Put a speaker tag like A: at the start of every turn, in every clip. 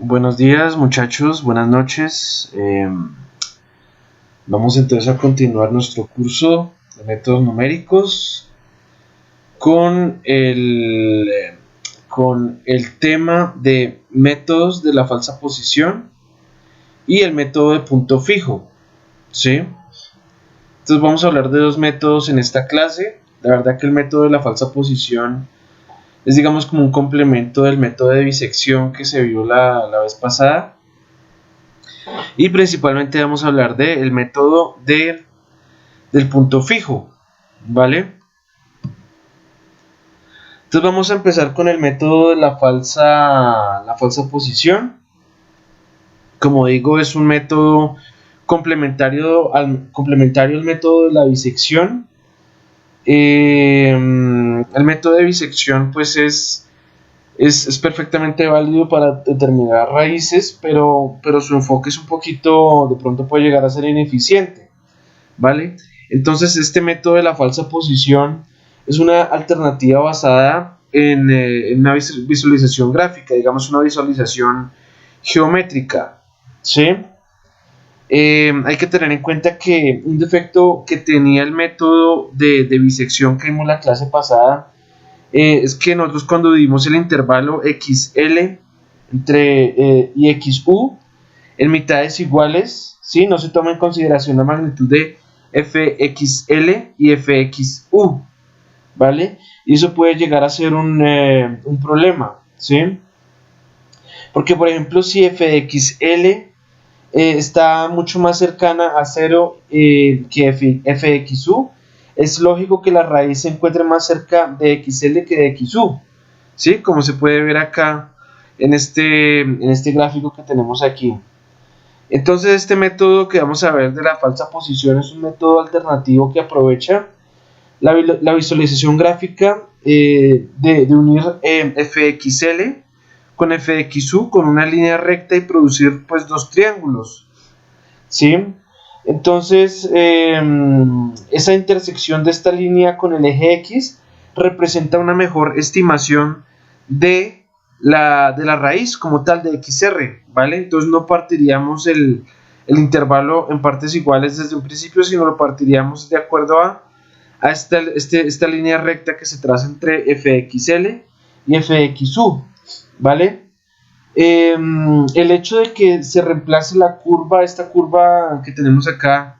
A: Buenos días muchachos, buenas noches. Vamos entonces a continuar nuestro curso de métodos numéricos con el tema de métodos de la falsa posición y el método de punto fijo, ¿sí? Entonces vamos a hablar de dos métodos en esta clase. La verdad que el método de la falsa posición es, digamos, como un complemento del método de bisección que se vio la vez pasada. Y principalmente vamos a hablar del método del punto fijo, ¿vale? Entonces vamos a empezar con el método de la falsa posición. Como digo, es un método complementario al método de la bisección. El método de bisección pues es perfectamente válido para determinar raíces, pero su enfoque es un poquito, de pronto puede llegar a ser ineficiente, ¿vale? Entonces este método de la falsa posición es una alternativa basada en una visualización gráfica, digamos una visualización geométrica, ¿sí? Hay que tener en cuenta que un defecto que tenía el método de bisección que vimos la clase pasada es que nosotros cuando dividimos el intervalo XL y XU en mitades iguales, ¿sí? No se toma en consideración la magnitud de FXL y FXU, ¿vale? Y eso puede llegar a ser un problema, ¿sí? Porque, por ejemplo, si FXL está mucho más cercana a 0 que FXU, es lógico que la raíz se encuentre más cerca de XL que de XU, ¿sí? Como se puede ver acá en este gráfico que tenemos aquí. Entonces este método que vamos a ver de la falsa posición es un método alternativo que aprovecha la visualización gráfica de unir FXL con FXU con una línea recta y producir pues dos triángulos, ¿sí? Entonces esa intersección de esta línea con el eje X representa una mejor estimación de la raíz como tal de XR, ¿vale? Entonces no partiríamos el intervalo en partes iguales desde un principio, sino lo partiríamos de acuerdo a esta línea recta que se traza entre FXL y FXU, ¿vale? El hecho de que se reemplace esta curva que tenemos acá,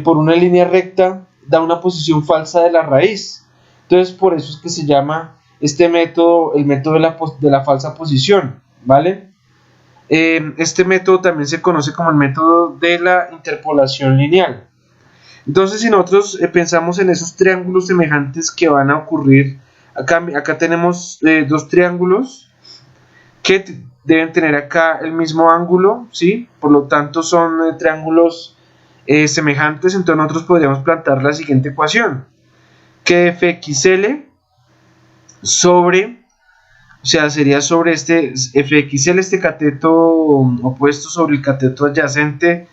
A: por una línea recta, da una posición falsa de la raíz. Entonces, por eso es que se llama este método el método de la falsa posición, ¿vale? Este método también se conoce como el método de la interpolación lineal. Entonces, si nosotros pensamos en esos triángulos semejantes que van a ocurrir, acá tenemos dos triángulos que deben tener acá el mismo ángulo, ¿sí? Por lo tanto son triángulos semejantes. Entonces nosotros podríamos plantear la siguiente ecuación, que fxl sería sobre este fxl, este cateto opuesto sobre el cateto adyacente,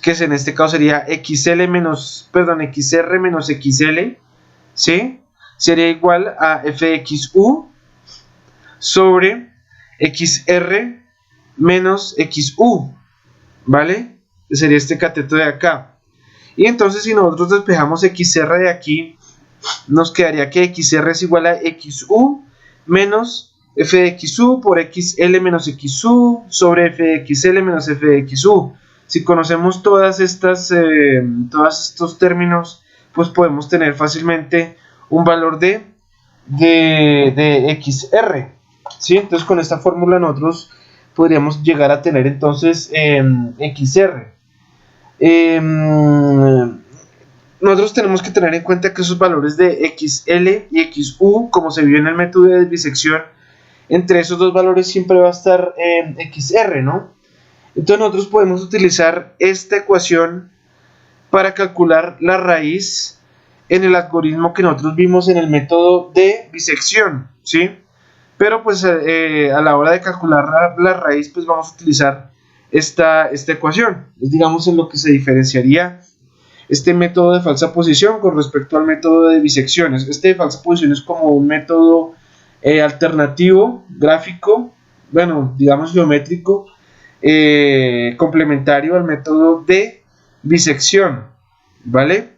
A: que en este caso sería xr menos xl, ¿sí? Sería igual a fxu sobre XR menos XU, ¿vale? Sería este cateto de acá. Y entonces si nosotros despejamos XR de aquí, nos quedaría que XR es igual a XU menos FXU por XL menos XU sobre FXL menos FXU. Si conocemos todos estos términos, pues podemos tener fácilmente un valor de XR, ¿sí? Entonces con esta fórmula nosotros podríamos llegar a tener entonces XR. Nosotros tenemos que tener en cuenta que esos valores de XL y XU, como se vio en el método de bisección, entre esos dos valores siempre va a estar XR, ¿no? Entonces nosotros podemos utilizar esta ecuación para calcular la raíz en el algoritmo que nosotros vimos en el método de bisección, ¿sí? Pero pues a la hora de calcular la raíz, pues vamos a utilizar esta ecuación. Es, digamos, en lo que se diferenciaría este método de falsa posición con respecto al método de bisecciones. Este de falsa posición es como un método alternativo, gráfico, bueno, digamos geométrico, complementario al método de bisección, ¿vale?